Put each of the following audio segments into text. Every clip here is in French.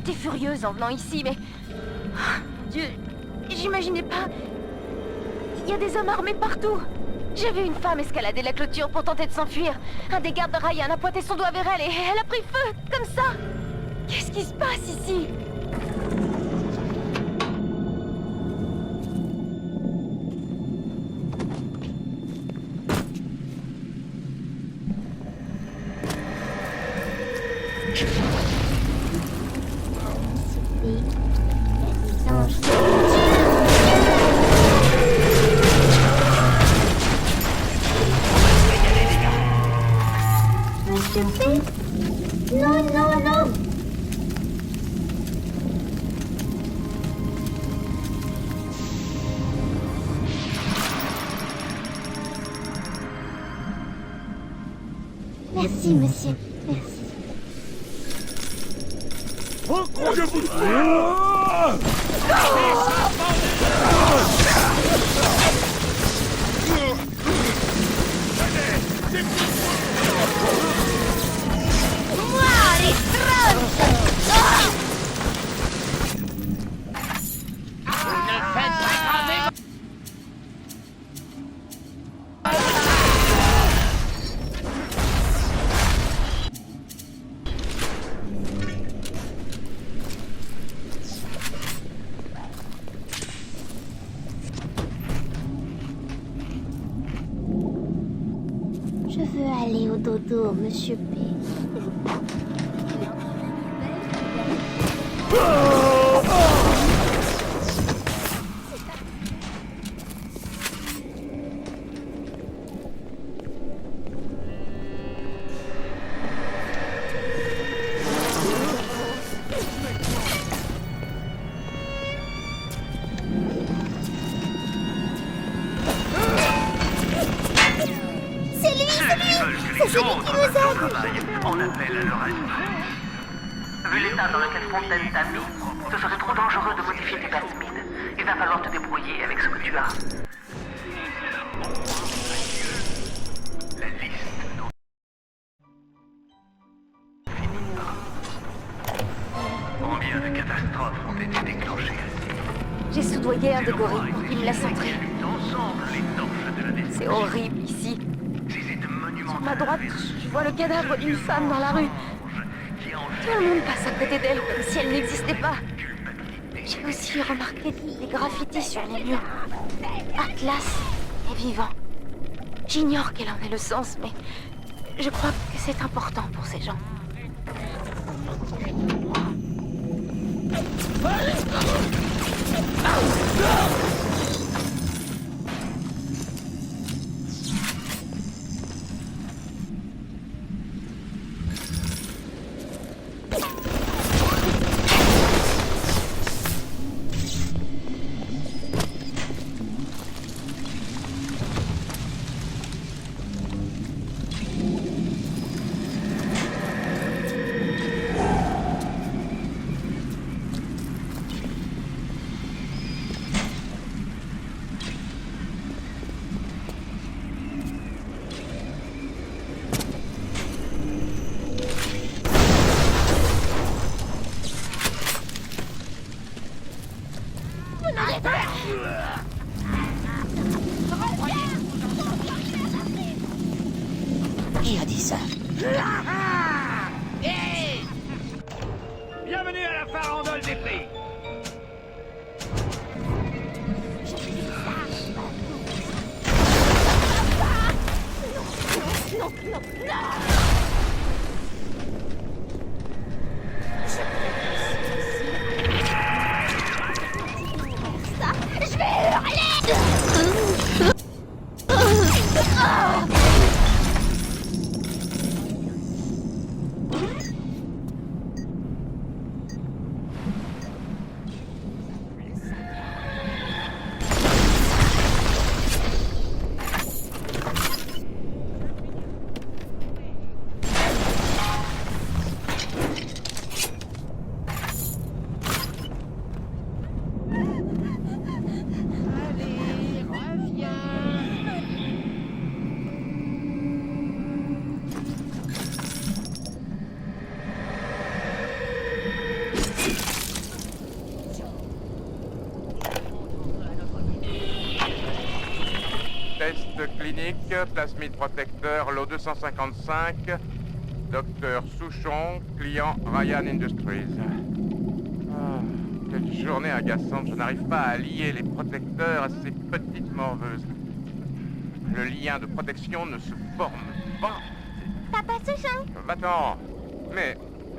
J'étais furieuse en venant ici, mais... Oh, mon Dieu, j'imaginais pas... Il y a des hommes armés partout. J'ai vu une femme escalader la clôture pour tenter de s'enfuir. Un des gardes de Ryan a pointé son doigt vers elle et elle a pris feu, comme ça. Qu'est-ce qui se passe ici? Non, non, non. Merci, monsieur. Merci. Je vous... Muori, stronzo! Je veux aller au dodo, monsieur P. On appelle à leur aide. Vu l'état dans lequel Fontaine t'a mis, ce serait trop dangereux de modifier tes plasmides. Il va falloir te débrouiller avec ce que tu as. La liste finit pas. Combien de catastrophes ont été déclenchées? J'ai soudoyé un des gorilles. Il me l'a centré. Ensemble, les torches de la destruction. C'est horrible ici. Ces sites monumentaux. À ma droite, je vois le cadavre d'une femme dans la rue. Tout le monde passe à côté d'elle comme si elle n'existait pas. J'ai aussi remarqué des graffitis sur les murs. Atlas est vivant. J'ignore quel en est le sens, mais je crois que c'est important pour ces gens. Qui a dit ça? Hey! Bienvenue à la farandole des prix. Je vais hurler! clinique, plasmide protecteur, lot 255, docteur Souchon, client Ryan Industries. Ah, quelle journée agaçante, je n'arrive pas à lier les protecteurs à ces petites morveuses. Le lien de protection ne se forme pas. Papa Souchon. Va-t'en. Mais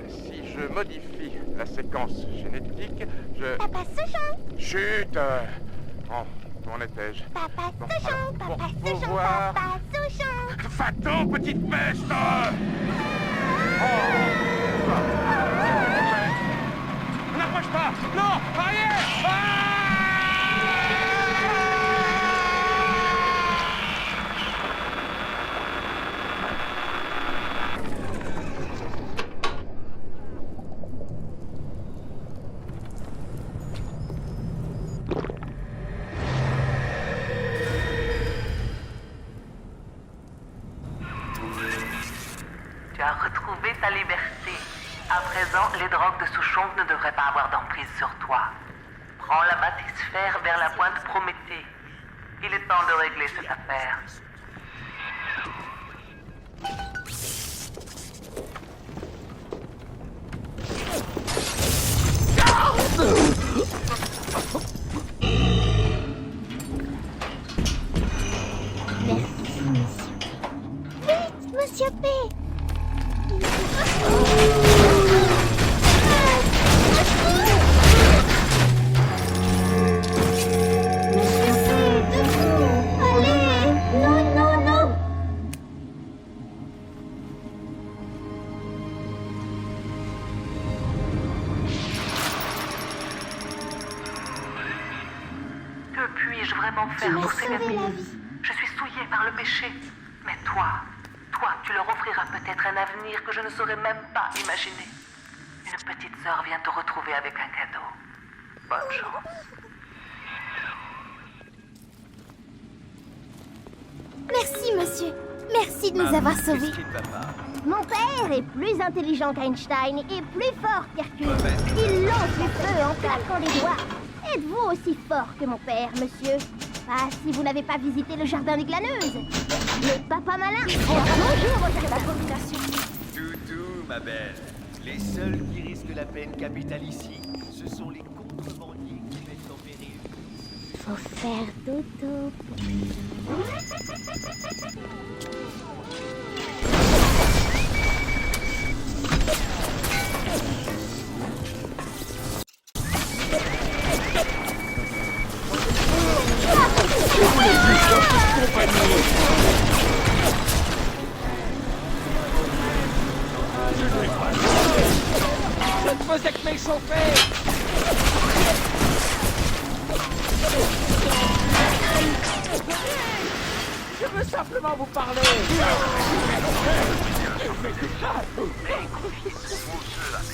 si je modifie la séquence génétique, je... Papa Souchon. Chut. Oh, où en étais-je? Papa Bon, Souchon. alors, Papa pour Souchon. pouvoir- Papa Souchon. Va-t'en, petite peste. Oh. N'approche pas. Non, arrière. Tu as retrouvé ta liberté. À présent, les drogues de Souchon ne devraient pas avoir d'emprise sur toi. Prends la bathysphère vers la pointe Prométhée. Il est temps de régler cette affaire. Merci, monsieur. Vite, monsieur P. Monsieur P, debout. Allez. Non, non, non. Que puis-je vraiment Tu faire m'as pour ces sauvé gamines? la vie. Je suis souillée par le péché. Mais toi, tu leur offriras peut-être un avenir que je ne saurais même pas imaginer. Une petite sœur vient te retrouver avec un cadeau. Bonne chance. Merci, monsieur. Merci de nous avoir sauvés. Mon père est plus intelligent qu'Einstein et plus fort qu'Hercule. Il lance le feu en claquant les doigts. Êtes-vous aussi fort que mon père, monsieur? Pas si vous n'avez pas visité le jardin des glaneuses. Le papa malin. Bonjour, cette abomination. Toutou, ma belle. Les seuls qui risquent la peine capitale ici, ce sont les contrebandiers qui mettent en péril. Faut faire dodo. Je ne faisais que m'échauffer. Je veux simplement vous parler.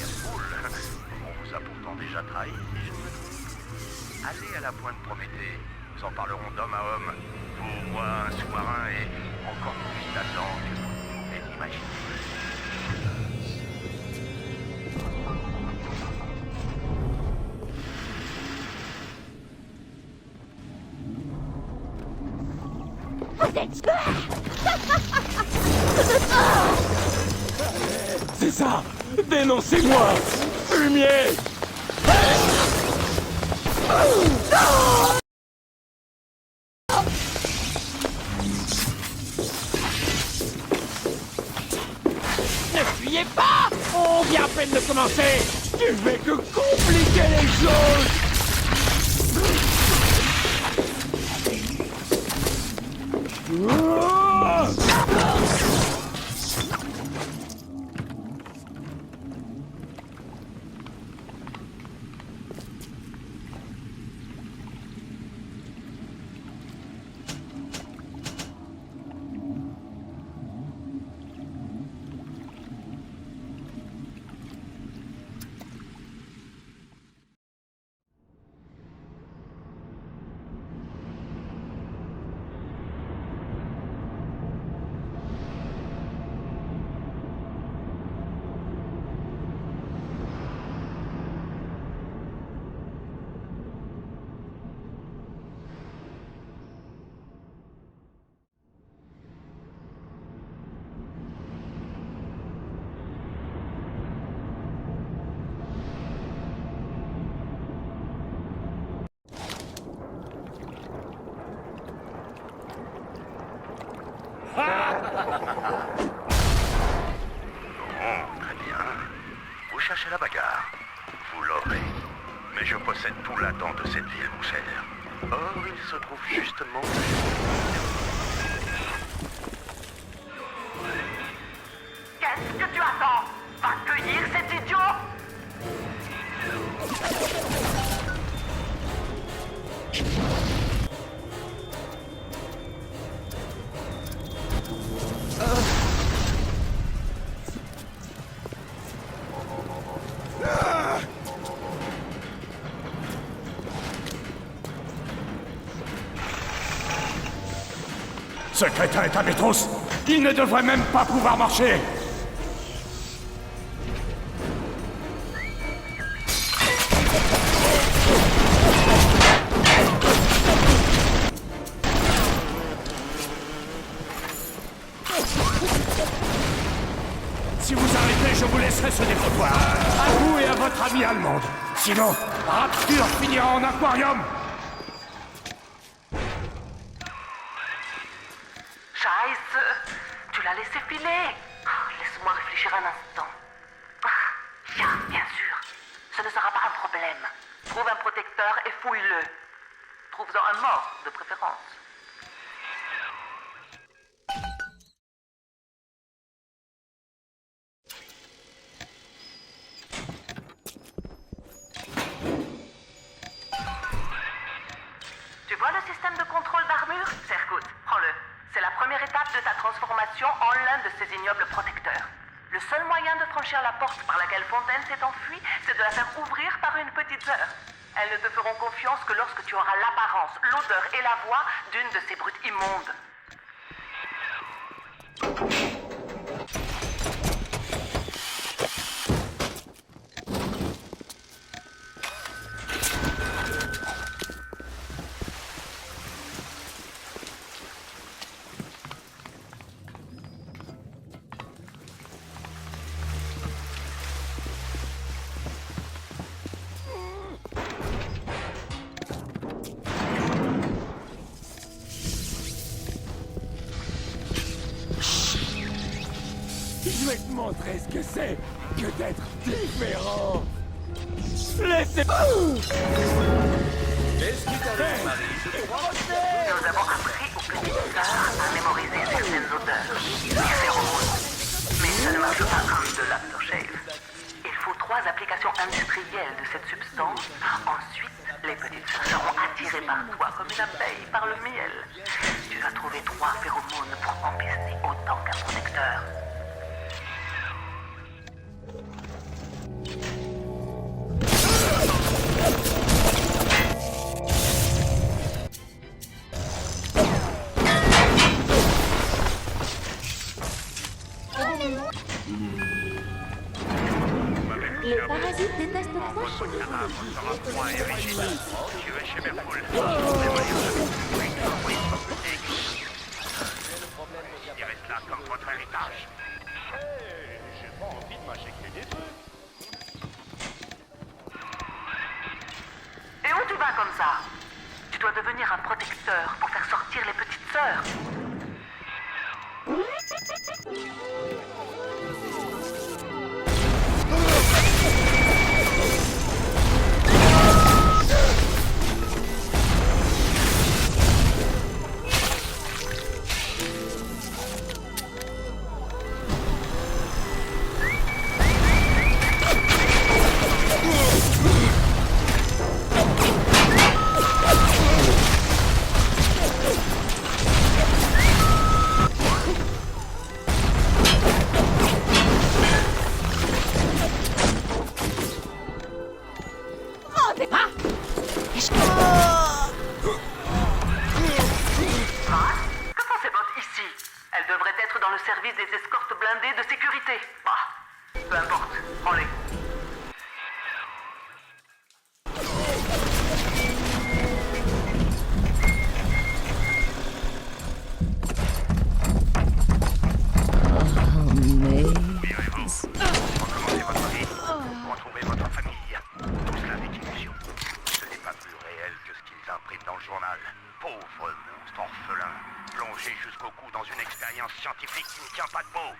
On vous a pourtant déjà trahi, si je ne me trompe. Allez à la pointe Prométhée. Nous en parlerons d'homme à homme. Vous, moi, un sous-marin et encore plus d'Adam que vous ne pouvez imaginer. C'est ça. Dénoncez-moi. Fumier. Ne fuyez pas. On vient à peine de commencer. Tu fais que compliquer les choses. très bien. Vous cherchez la bagarre. Vous l'aurez. Mais je possède tout l'Adam de cette ville, mon cher. Or, il se trouve justement... Qu'est-ce que tu attends? Va cueillir cet idiot! Ce crétin est un bétros. Il ne devrait même pas pouvoir marcher. Si vous arrêtez, je vous laisserai ce dépotoir. À vous et à votre ami allemande. Sinon, Rapture finira en aquarium. Scheiße! Tu l'as laissé filer! Laisse-moi réfléchir un instant. Bien sûr. Ce ne sera pas un problème. Trouve un protecteur et fouille-le. Trouve-en un mort, de préférence. Tu vois le système de contrôle d'armure? Serkout, prends-le. C'est la première étape de ta transformation en l'un de ces ignobles protecteurs. Le seul moyen de franchir la porte par laquelle Fontaine s'est enfuie, c'est de la faire ouvrir par une petite sœur. Elles ne te feront confiance que lorsque tu auras l'apparence, l'odeur et la voix d'une de ces brutes immondes. Je vais te montrer ce que c'est que d'être différent. Laissez... Qu'est-ce qui t'arrive, Marie? Nous avons appris aux petites sœurs à mémoriser certaines odeurs, les phéromones. Mais ça ne marche pas comme de l'aftershave. Il faut 3 applications industrielles de cette substance. Ensuite, les petites sœurs seront attirées par toi comme une abeille par le miel. Tu dois trouver 3 phéromones pour empester autant qu'un protecteur. Les parasites détestent quoi? Point et rigide. Tu vas chez Merpoul. Il reste là comme votre héritage. J'ai pas envie de m'injecter des trucs. Et où tu vas comme ça? Tu dois devenir un protecteur pour faire sortir les petites sœurs. Dans le service des escortes blindées de sécurité. Bah, peu importe, prends-les. Recommandez votre vie. Retrouvez votre famille. Tout cela n'est qu'illusion. Ce n'est pas plus réel que ce qu'ils impriment dans le journal. Pauvres monstres orphelins, plongés jusqu'au cou dans une expérience expérience scientifique qui ne tient pas debout.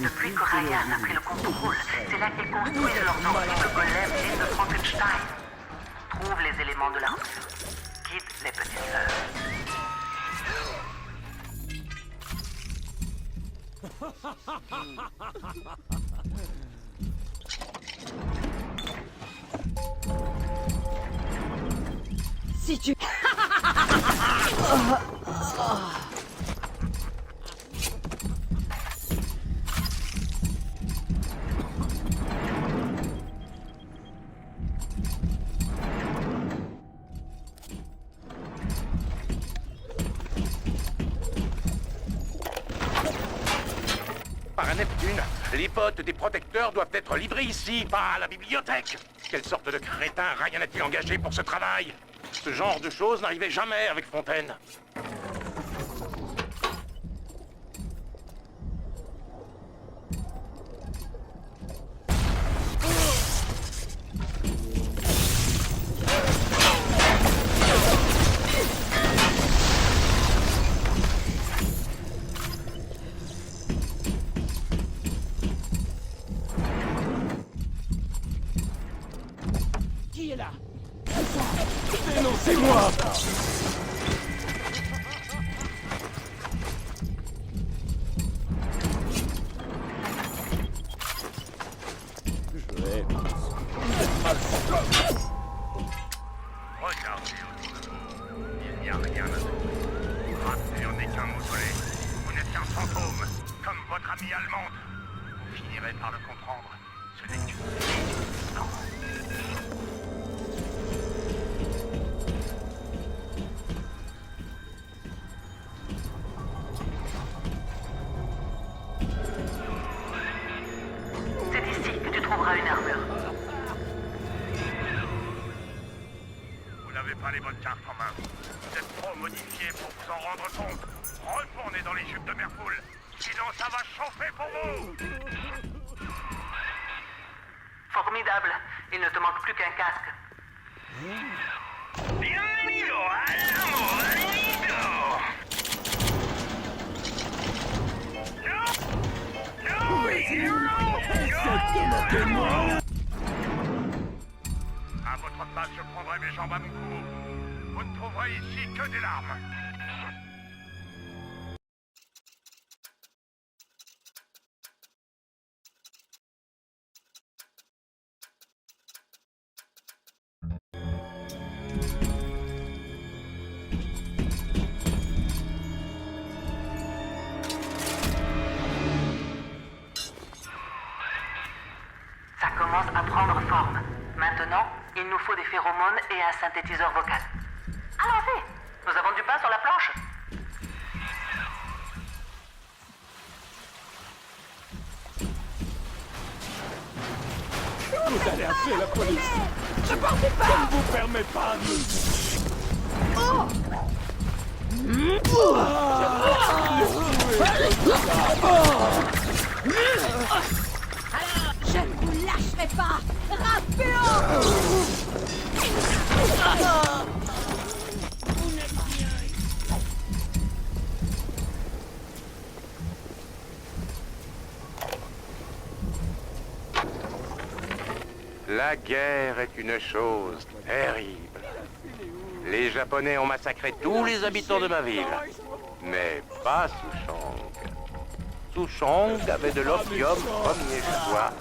Depuis que Ryan a pris le contrôle, c'est là qu'ils construisent leurs horribles golems et de Frankenstein. Trouve les éléments de l'armure. Guide les petites sœurs. Si tu... Par Neptune, les potes des protecteurs doivent être livrés ici, pas à la bibliothèque. Quelle sorte de crétin Ryan a-t-il engagé pour ce travail? Ce genre de choses n'arrivait jamais avec Fontaine. Qui est là? Dénoncez-moi! Regardez autour de vous. Il n'y a rien à trouver. Rapture n'est qu'un mausolée. Vous n'êtes qu'un fantôme, comme votre amie allemande. Vous finirez par le comprendre. Ce n'est qu'une illusion. C'est ici que tu trouveras une armure. Vous n'avez pas les bonnes cartes en main. Vous êtes trop modifié pour vous en rendre compte. Retournez dans les jupes de Merpoul. Sinon ça va chauffer pour vous. Formidable. Il ne te manque plus qu'un casque. Bienvenido a l'amour libre. À votre place, je prendrai mes jambes à mon cou. Vous ne trouverez ici que des larmes. Ça commence à prendre forme. Maintenant, il nous faut des phéromones et un synthétiseur vocal. Allons-y! Nous avons du pain sur la planche. Vous allez appeler la police! Ne partez pas! Je ne vous permets pas Je ne vous lâcherai pas! Rappelons! La guerre est une chose terrible. Les Japonais ont massacré tous les habitants de ma ville. Mais pas Souchong. Souchong avait de l'opium premier choix.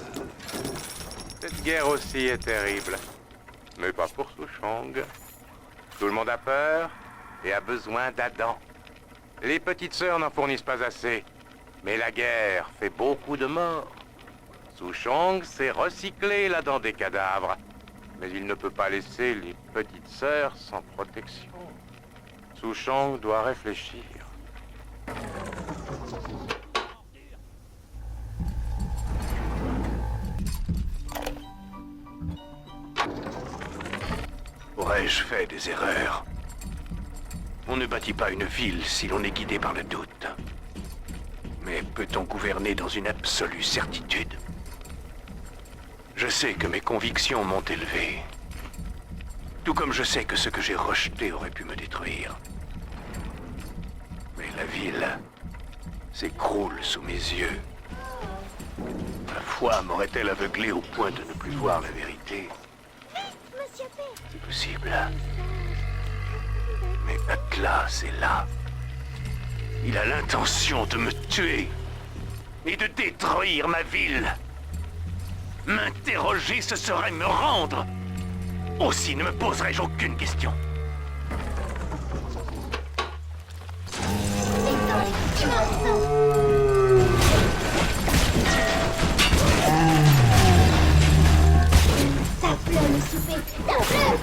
Cette guerre aussi est terrible. Mais pas pour Souchong. Tout le monde a peur et a besoin d'Adam. Les petites sœurs n'en fournissent pas assez. Mais la guerre fait beaucoup de morts. Souchong s'est recyclé là-dedans des cadavres. Mais il ne peut pas laisser les petites sœurs sans protection. Souchong doit réfléchir. Aurais-je fait des erreurs? On ne bâtit pas une ville si l'on est guidé par le doute. Mais peut-on gouverner dans une absolue certitude? Je sais que mes convictions m'ont élevé. Tout comme je sais que ce que j'ai rejeté aurait pu me détruire. Mais la ville s'écroule sous mes yeux. La foi m'aurait-elle aveuglé au point de ne plus voir la vérité? Monsieur P. C'est possible. Mais Atlas est là. Il a l'intention de me tuer et de détruire ma ville. M'interroger, ce serait me rendre. Aussi ne me poserai-je aucune question. C'est dans les dimensions. Ça pleut le souper. Ça pleut.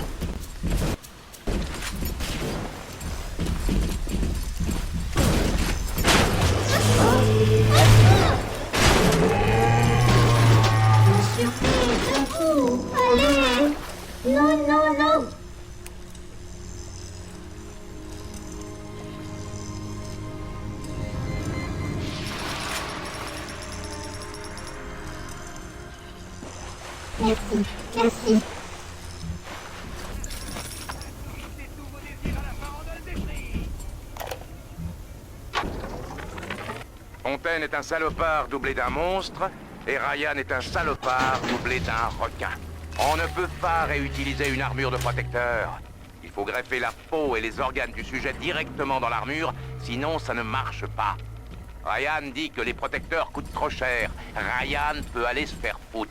Monsieur P, debout. Allez. Non, non, non. Merci, merci. Fontaine est un salopard doublé d'un monstre, et Ryan est un salopard doublé d'un requin. On ne peut pas réutiliser une armure de protecteur. Il faut greffer la peau et les organes du sujet directement dans l'armure, sinon ça ne marche pas. Ryan dit que les protecteurs coûtent trop cher. Ryan peut aller se faire foutre.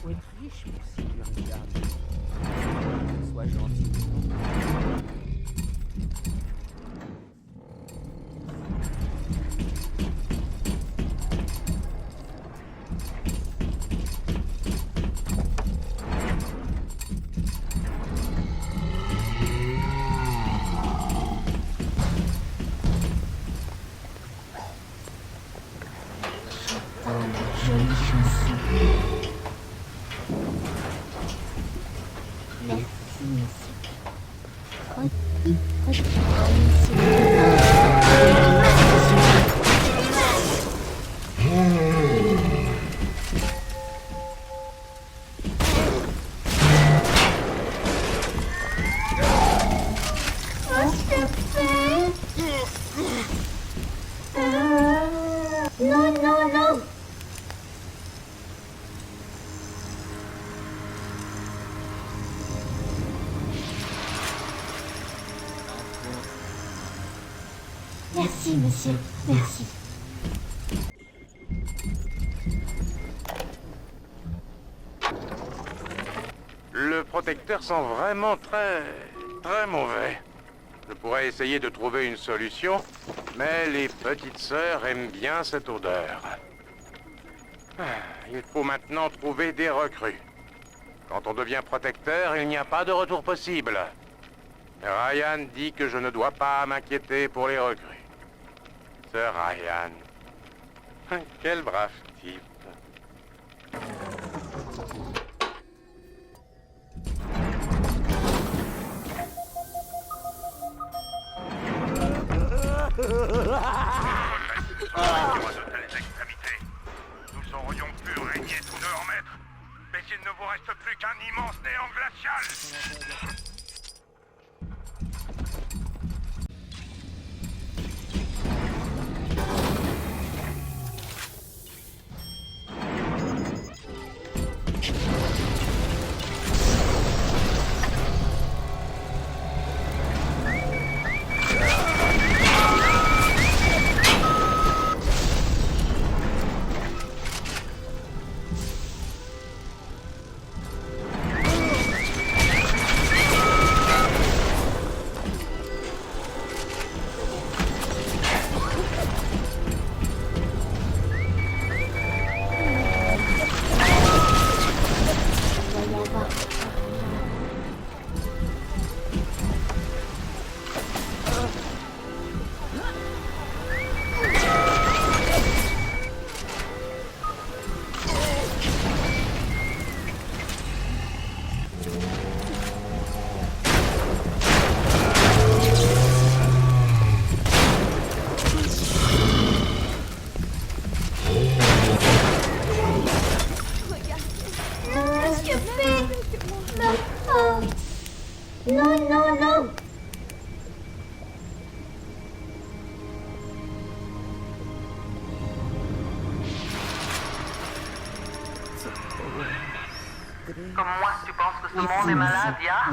Faut être riche pour séduire une dame. Sois gentil. Jolie chanson. Merci, monsieur. Non, non, non. Merci, monsieur. Merci. Le protecteur sent vraiment très mauvais. Je pourrais essayer de trouver une solution, mais les petites sœurs aiment bien cette odeur. Il faut maintenant trouver des recrues. Quand on devient protecteur, il n'y a pas de retour possible. Ryan dit que je ne dois pas m'inquiéter pour les recrues. Sir Ryan. Quel brave type. À de telles extrémités, nous aurions pu régner sous leur maître, mais il ne vous reste plus qu'un immense néant glacial. Comme moi, tu penses que ce monde est malade, ya?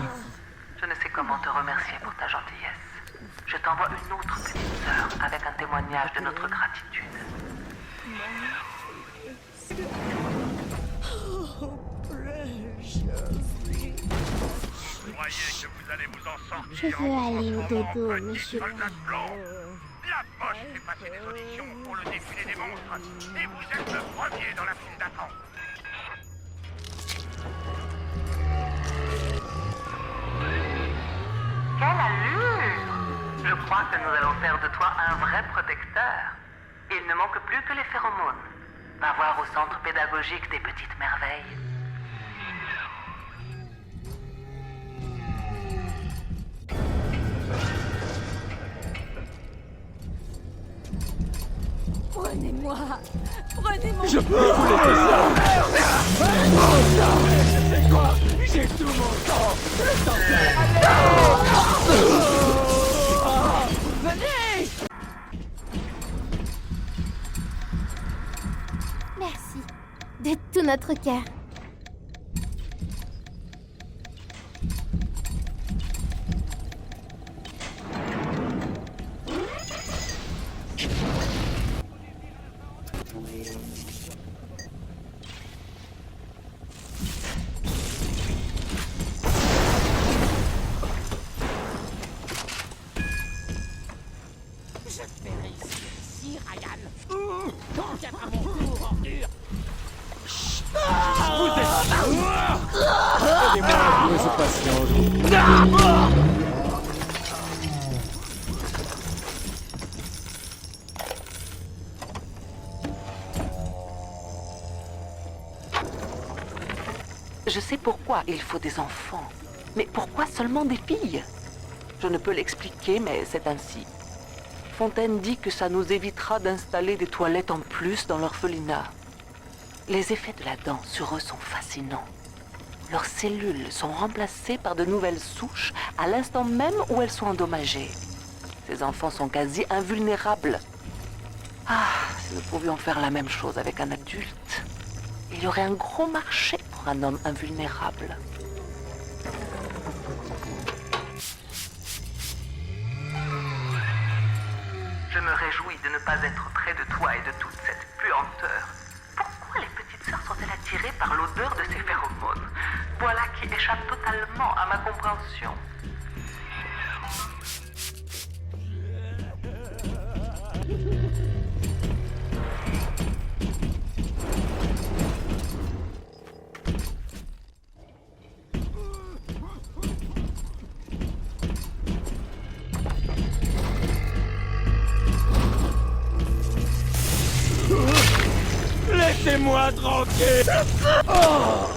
Je ne sais comment te remercier pour ta gentillesse. Je t'envoie une autre petite sœur avec un témoignage de notre gratitude. Vous croyez que vous allez vous en sortir? Je veux aller au dodo, monsieur. La poche fait passer des auditions pour le défilé des monstres et vous êtes le premier dans la file d'attente. Quelle allure! Je crois que nous allons faire de toi un vrai protecteur. Il ne manque plus que les phéromones. Va voir au centre pédagogique des petites merveilles. Prenez-moi. Prenez-moi. Je peux vous laisser ça. C'est quoi? J'ai tout mon temps. Le temps Venez. Merci. De tout notre cœur. Je te verrai ici, Ryan. Quand viendra mon tour, ordure. Vous êtes... Aidez-moi à trouver ce patient. Je sais pourquoi il faut des enfants. Mais pourquoi seulement des filles? Je ne peux l'expliquer, mais c'est ainsi. Fontaine dit que ça nous évitera d'installer des toilettes en plus dans l'orphelinat. Les effets de la dent sur eux sont fascinants. Leurs cellules sont remplacées par de nouvelles souches à l'instant même où elles sont endommagées. Ces enfants sont quasi invulnérables. Ah, si nous pouvions faire la même chose avec un adulte, il y aurait un gros marché pour un homme invulnérable. Je me réjouis de ne pas être près de toi et de toute cette puanteur. Pourquoi les petites sœurs sont-elles attirées par l'odeur de ces phéromones? Voilà qui échappe totalement à ma compréhension. Laissez-moi tranquille. Oh.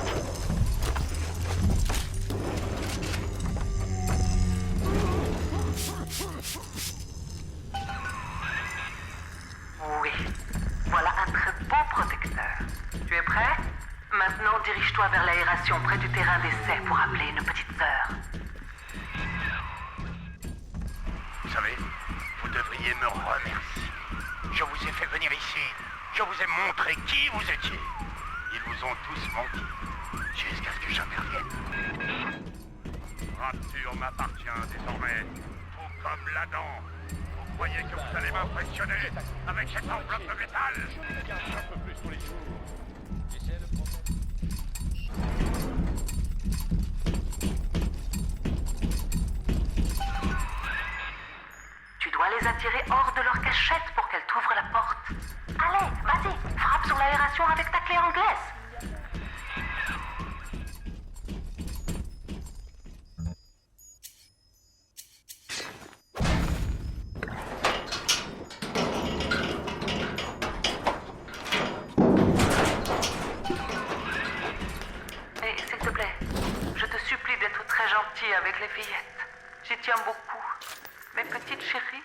Oui, voilà un très beau protecteur. Tu es prêt? Maintenant, dirige-toi vers l'aération près du terrain d'essai pour appeler une petite sœur. Vous savez, vous devriez me remercier. Je vous ai fait venir ici. Je vous ai montré qui vous étiez. Ils vous ont tous menti. Jusqu'à ce que j'intervienne. Rapture m'appartient désormais. Tout comme la dent. Vous croyez que vous allez m'impressionner avec cette enveloppe de métal? Un peu plus pour les jours. Tu dois les attirer hors de leur cachette pour qu'elles t'ouvrent la porte. Allez, vas-y, frappe sur l'aération avec ta clé anglaise. Et s'il te plaît, je te supplie d'être très gentil avec les fillettes. J'y tiens beaucoup. Mes petites chéries.